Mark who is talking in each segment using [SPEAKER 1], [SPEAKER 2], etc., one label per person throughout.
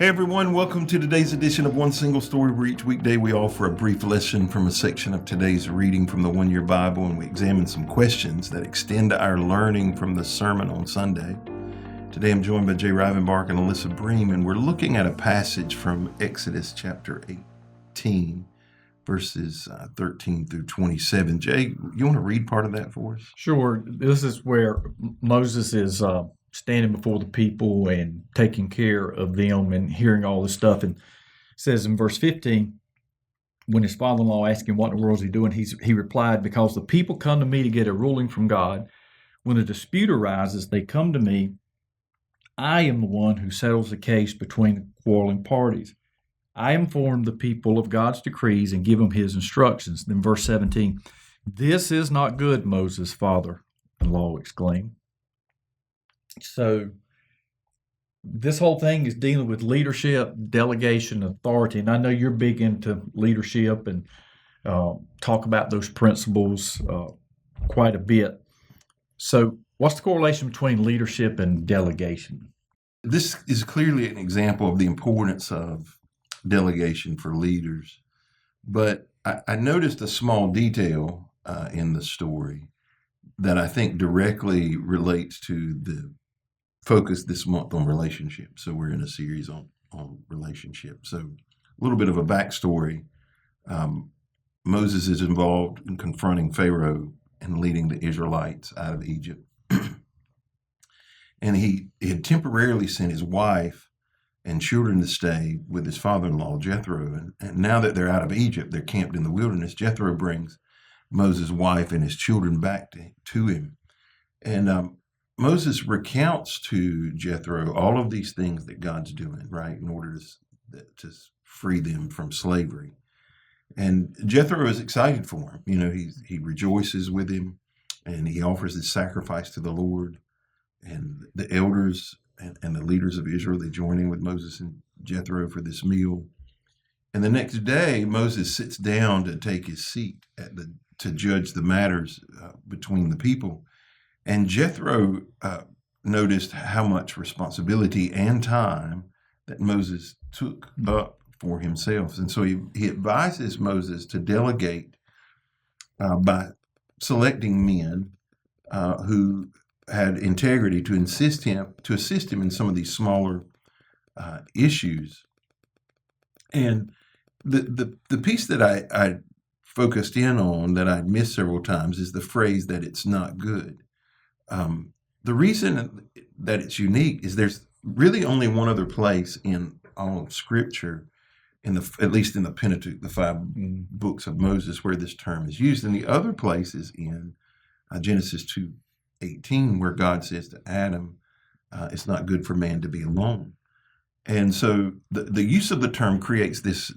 [SPEAKER 1] Hey everyone, welcome to today's edition of One Single Story, where each weekday we offer a brief lesson from a section of today's reading from the One Year Bible, and we examine some questions that extend our learning from the sermon on Sunday. Today I'm joined by Rivenbark and Alyssa Bream, and we're looking at a passage from Exodus chapter 18, verses 13 through 27. Jay, you want to read part of that for us?
[SPEAKER 2] Sure. This is where Moses is standing before the people and taking care of them and hearing all this stuff. And it says in verse 15, when his father-in-law asked him what in the world is he doing, he replied, because the people come to me to get a ruling from God. When a dispute arises, they come to me. I am the one who settles the case between the quarreling parties. I inform the people of God's decrees and give them his instructions. Then verse 17, this is not good, Moses' father-in-law exclaimed. So this whole thing is dealing with leadership, delegation, authority. And I know you're big into leadership and talk about those principles quite a bit. So what's the correlation between leadership and delegation?
[SPEAKER 1] This is clearly an example of the importance of delegation for leaders. But I noticed a small detail in the story that I think directly relates to the focus this month on relationships. So we're in a series on relationships. So a little bit of a backstory. Moses is involved in confronting Pharaoh and leading the Israelites out of Egypt. And he had temporarily sent his wife and children to stay with his father-in-law, Jethro. And now that they're out of Egypt, they're camped in the wilderness. Jethro brings Moses' wife and his children back to him. And Moses recounts to Jethro all of these things that God's doing, right, in order to free them from slavery. And Jethro is excited for him. You know, he rejoices with him, and he offers his sacrifice to the Lord. And the elders and the leaders of Israel, they join in with Moses and Jethro for this meal. And the next day, Moses sits down to take his seat to judge the matters between the people. And Jethro noticed how much responsibility and time that Moses took up for himself. And so he advises Moses to delegate by selecting men who had integrity to assist him in some of these smaller issues. And the piece that I focused in on that I missed several times is the phrase that it's not good. The reason that it's unique is there's really only one other place in all of Scripture, at least in the Pentateuch, the 5 books of Moses, where this term is used. And the other place is in Genesis 2:18, where God says to Adam, it's not good for man to be alone. And so the use of the term creates this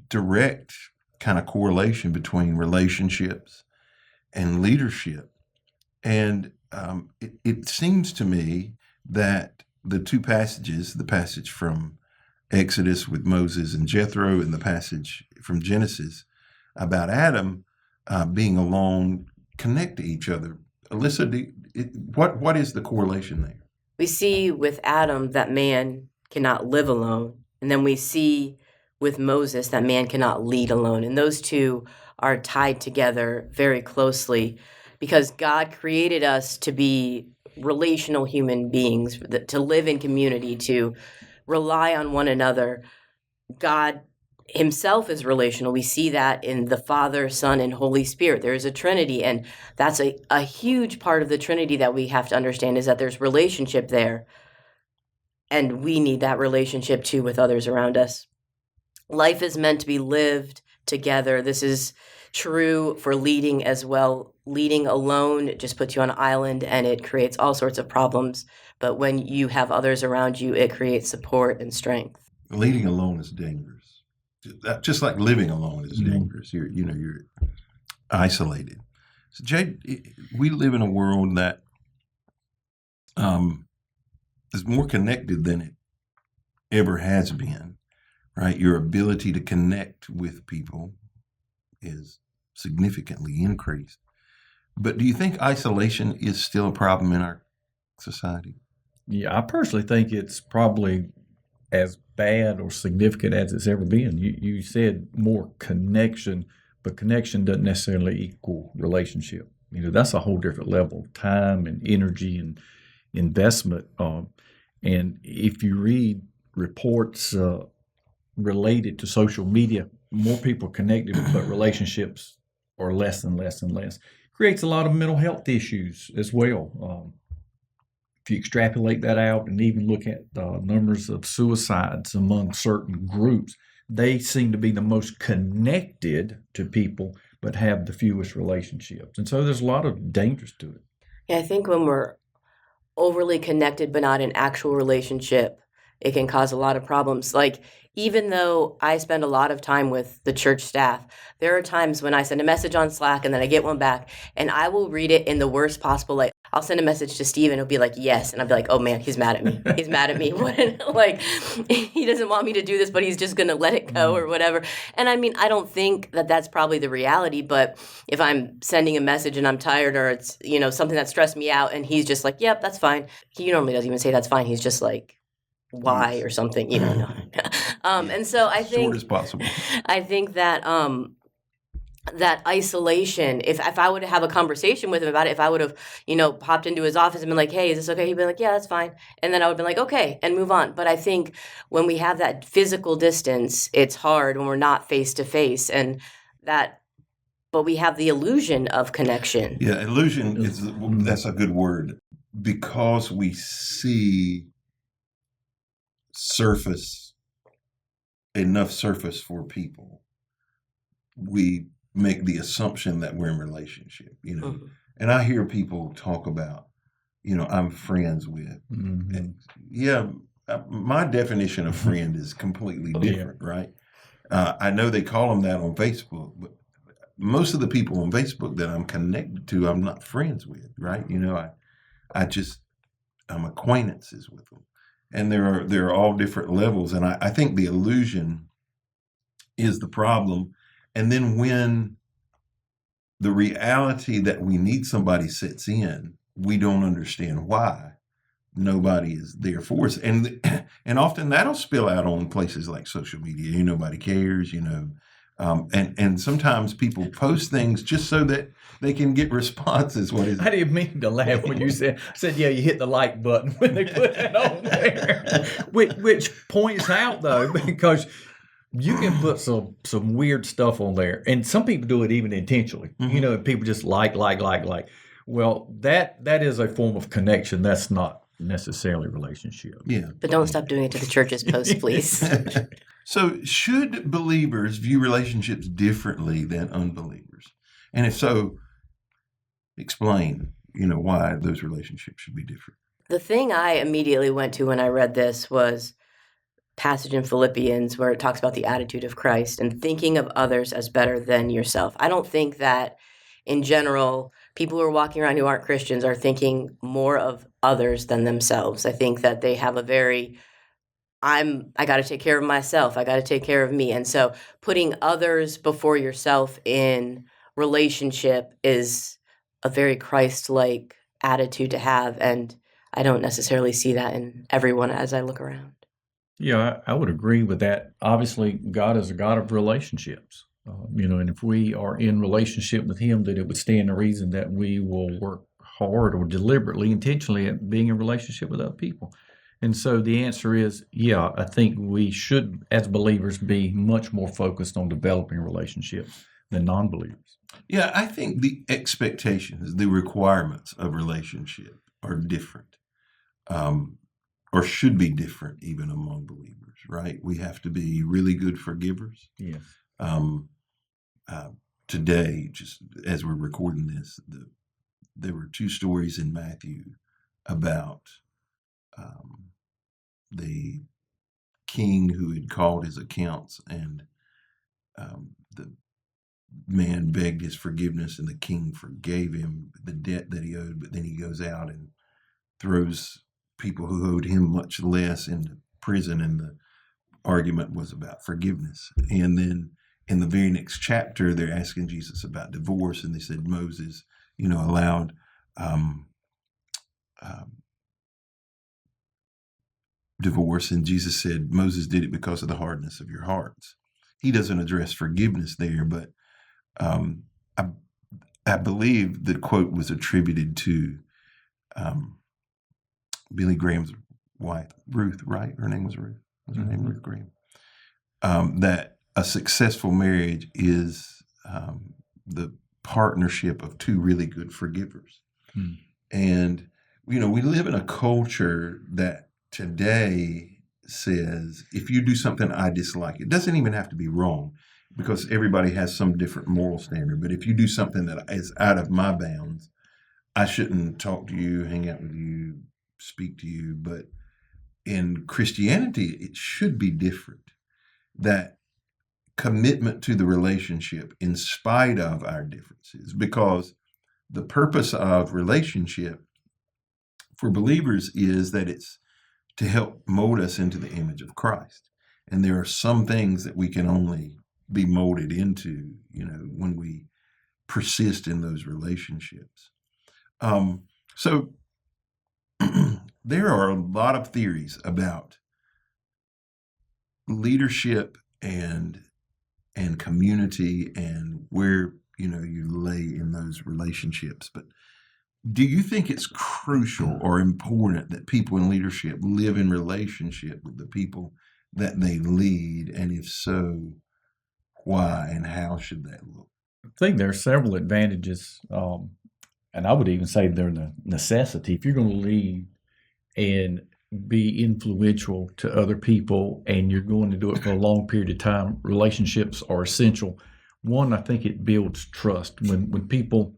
[SPEAKER 1] direct kind of correlation between relationships and leadership. And it seems to me that the two passages, the passage from Exodus with Moses and Jethro and the passage from Genesis about Adam being alone, connect to each other. Alyssa, what is the correlation there?
[SPEAKER 3] We see with Adam that man cannot live alone. And then we see with Moses that man cannot lead alone. And those two are tied together very closely because God created us to be relational human beings, to live in community, to rely on one another. God himself is relational. We see that in the Father, Son, and Holy Spirit. There is a Trinity, and that's a huge part of the Trinity that we have to understand, is that there's relationship there, and we need that relationship too with others around us. Life is meant to be lived together. This is true for leading as well. Leading alone just puts you on an island, and it creates all sorts of problems. But when you have others around you, it creates support and strength.
[SPEAKER 1] Leading alone is dangerous. Just like living alone is dangerous. You're isolated. So Jay, we live in a world that is more connected than it ever has been, right? Your ability to connect with people is significantly increased. But do you think isolation is still a problem in our society?
[SPEAKER 2] Yeah, I personally think it's probably as bad or significant as it's ever been. You said more connection, but connection doesn't necessarily equal relationship. That's a whole different level of time and energy and investment. And if you read reports related to social media, more people connected, but relationships are less and less and less. Creates a lot of mental health issues as well. If you extrapolate that out and even look at numbers of suicides among certain groups, they seem to be the most connected to people, but have the fewest relationships. And so there's a lot of dangers to it.
[SPEAKER 3] Yeah, I think when we're overly connected but not in actual relationship, it can cause a lot of problems. Like, even though I spend a lot of time with the church staff, there are times when I send a message on Slack and then I get one back and I will read it in the worst possible light. I'll send a message to Steve and he'll be like, yes. And I'll be like, oh man, he's mad at me. He's mad at me. Like, he doesn't want me to do this, but he's just going to let it go or whatever. And I mean, I don't think that that's probably the reality, but if I'm sending a message and I'm tired or it's, something that stressed me out and he's just like, yep, that's fine. He normally doesn't even say that's fine. He's just like, why or something, and so I think
[SPEAKER 1] short as possible.
[SPEAKER 3] I think that that isolation, if I would have a conversation with him about it, if I would have, popped into his office and been like, hey, is this okay? He'd be like, yeah, that's fine. And then I would be like, okay, and move on. But I think when we have that physical distance, it's hard when we're not face to face, but we have the illusion of connection.
[SPEAKER 1] Yeah, illusion that's a good word, because we see enough surface for people. We make the assumption that we're in relationship,
[SPEAKER 3] Mhm.
[SPEAKER 1] And I hear people talk about, I'm friends with.
[SPEAKER 2] Mm-hmm.
[SPEAKER 1] And yeah, my definition of friend is completely different, right? I know they call them that on Facebook, but most of the people on Facebook that I'm connected to, I'm not friends with, right? I'm acquaintances with them. And there are all different levels. And I think the illusion is the problem. And then when the reality that we need somebody sets in, we don't understand why nobody is there for us. And often that'll spill out on places like social media. Nobody cares, and sometimes people post things just so that they can get responses. What is it?
[SPEAKER 2] I didn't mean to laugh when you said, yeah, you hit the like button when they put that on there. which points out, though, because you can put some weird stuff on there. And some people do it even intentionally.
[SPEAKER 1] Mm-hmm.
[SPEAKER 2] People just like. Well, that is a form of connection. That's not necessarily relationship.
[SPEAKER 1] Yeah.
[SPEAKER 3] But don't stop doing it to the church's post, please.
[SPEAKER 1] So should believers view relationships differently than unbelievers? And if so, explain, why those relationships should be different.
[SPEAKER 3] The thing I immediately went to when I read this was passage in Philippians where it talks about the attitude of Christ and thinking of others as better than yourself. I don't think that in general, people who are walking around who aren't Christians are thinking more of others than themselves. I think that they have a very, I got to take care of myself. I got to take care of me. And so putting others before yourself in relationship is a very Christ-like attitude to have. And I don't necessarily see that in everyone as I look around.
[SPEAKER 2] Yeah, I would agree with that. Obviously, God is a God of relationships, and if we are in relationship with Him, that it would stand to reason that we will work hard or deliberately, intentionally at being in relationship with other people. And so the answer is, yeah, I think we should, as believers, be much more focused on developing relationships than non-believers.
[SPEAKER 1] Yeah, I think the expectations, the requirements of relationship are different. Or should be different even among believers, right? We have to be really good forgivers.
[SPEAKER 2] Yes.
[SPEAKER 1] Today, just as we're recording this, there were 2 stories in Matthew about the king who had called his accounts, and the man begged his forgiveness, and the king forgave him the debt that he owed, but then he goes out and throws people who owed him much less into prison, and the argument was about forgiveness. And then in the very next chapter, they're asking Jesus about divorce, and they said Moses, allowed divorce, and Jesus said Moses did it because of the hardness of your hearts. He doesn't address forgiveness there, but um, I, I believe the quote was attributed to Billy Graham's wife, Ruth, right? Her name was Ruth. Was her name Ruth Graham? That a successful marriage is the partnership of two really good forgivers. And, we live in a culture that today says, if you do something I dislike, it doesn't even have to be wrong because everybody has some different moral standard. But if you do something that is out of my bounds, I shouldn't talk to you, hang out with you, speak to you. But in Christianity, it should be different. That commitment to the relationship in spite of our differences, because the purpose of relationship for believers is that it's to help mold us into the image of Christ. And there are some things that we can only be molded into, when we persist in those relationships. So there are a lot of theories about leadership and community and where you lay in those relationships. But do you think it's crucial or important that people in leadership live in relationship with the people that they lead? And if so, why and how should that look?
[SPEAKER 2] I think there are several advantages, and I would even say they're a necessity. If you're going to lead and be influential to other people and you're going to do it for a long period of time, relationships are essential. One, I think it builds trust. When people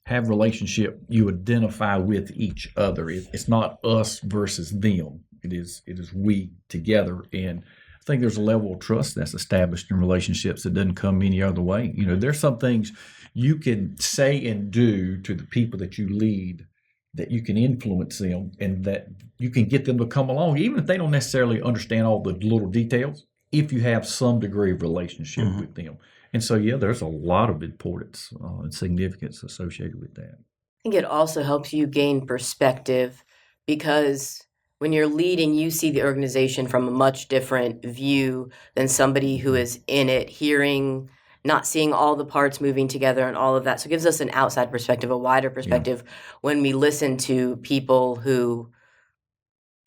[SPEAKER 2] have relationship, you identify with each other. It's not us versus them. It is we together. And I think there's a level of trust that's established in relationships that doesn't come any other way. There's some things you can say and do to the people that you lead that you can influence them and that you can get them to come along, even if they don't necessarily understand all the little details, if you have some degree of relationship with them. And so, there's a lot of importance and significance associated with that.
[SPEAKER 3] I think it also helps you gain perspective because when you're leading, you see the organization from a much different view than somebody who is in it, hearing, not seeing all the parts moving together and all of that. So it gives us an outside perspective, a wider perspective when we listen to people who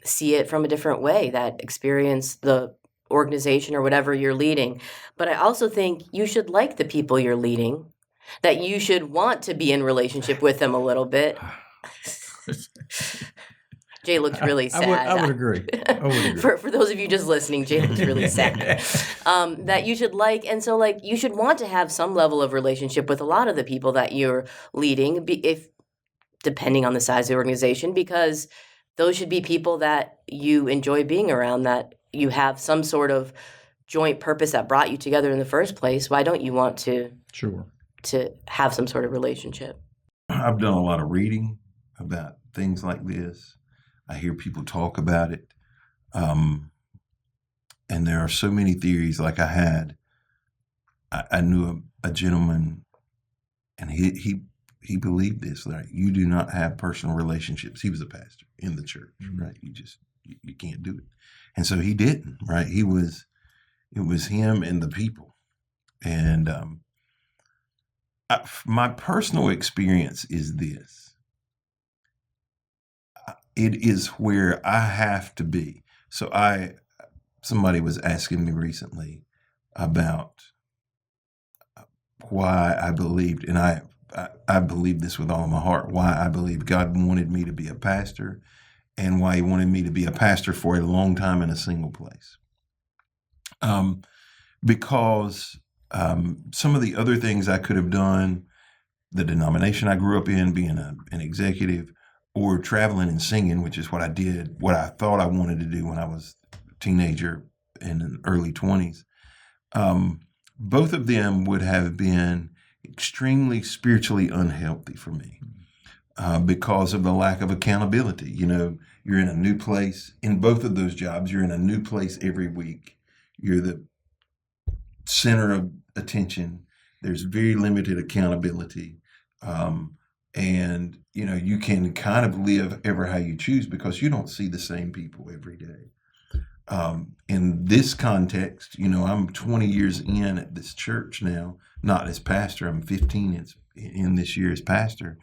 [SPEAKER 3] see it from a different way, that experience the organization or whatever you're leading. But I also think you should like the people you're leading, that you should want to be in relationship with them a little bit. Jay looks really sad.
[SPEAKER 2] I would agree.
[SPEAKER 3] For those of you just listening, Jay looks really sad. That you should like, and so you should want to have some level of relationship with a lot of the people that you're leading, if depending on the size of the organization, because those should be people that you enjoy being around, that you have some sort of joint purpose that brought you together in the first place. Why don't you want to have some sort of relationship?
[SPEAKER 1] I've done a lot of reading about things like this. I hear people talk about it. And there are so many theories. Like I knew a gentleman, and he believed this, like, you do not have personal relationships. He was a pastor in the church, right? You can't do it. And so he didn't, right? It was him and the people. And my personal experience is this. It is where I have to be. So somebody was asking me recently about why I believed, and I believe this with all my heart, why I believe God wanted me to be a pastor and why he wanted me to be a pastor for a long time in a single place. Because some of the other things I could have done, the denomination I grew up in, being an executive, or traveling and singing, which is what I did, what I thought I wanted to do when I was a teenager in the early 20s. Both of them would have been extremely spiritually unhealthy for me because of the lack of accountability. You're in a new place. In both of those jobs, you're in a new place every week. You're the center of attention. There's very limited accountability. And, you can kind of live ever how you choose because you don't see the same people every day. In this context, I'm 20 years in at this church now, not as pastor. I'm 15 in this year as pastor.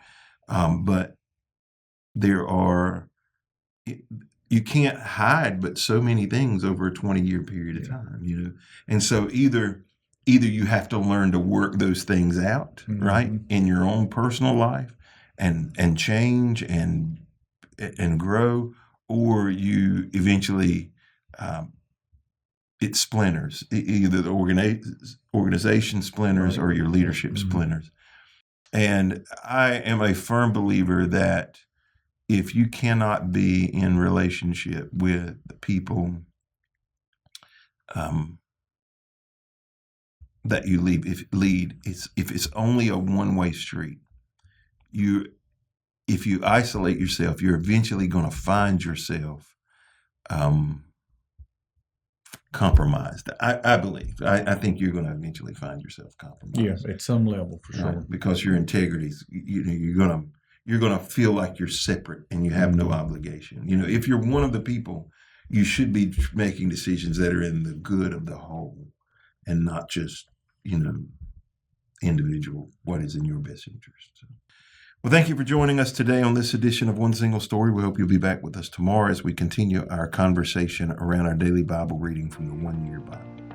[SPEAKER 1] But there are, you can't hide but so many things over a 20-year period of time, And so either you have to learn to work those things out, right, in your own personal life and change and grow, or you eventually it splinters, either the organization splinters or your leadership splinters. And I am a firm believer that if you cannot be in relationship with the people that you if it's only a one-way street, if you isolate yourself, you're eventually going to find yourself compromised. I believe. I think you're going to eventually find yourself compromised.
[SPEAKER 2] Yeah, at some level for sure.
[SPEAKER 1] Right? Because your integrity's, you're gonna feel like you're separate and you have no obligation. If you're one of the people, you should be making decisions that are in the good of the whole, and not just individual, what is in your best interest. So, well, thank you for joining us today on this edition of One Single Story. We hope you'll be back with us tomorrow as we continue our conversation around our daily Bible reading from the One Year Bible.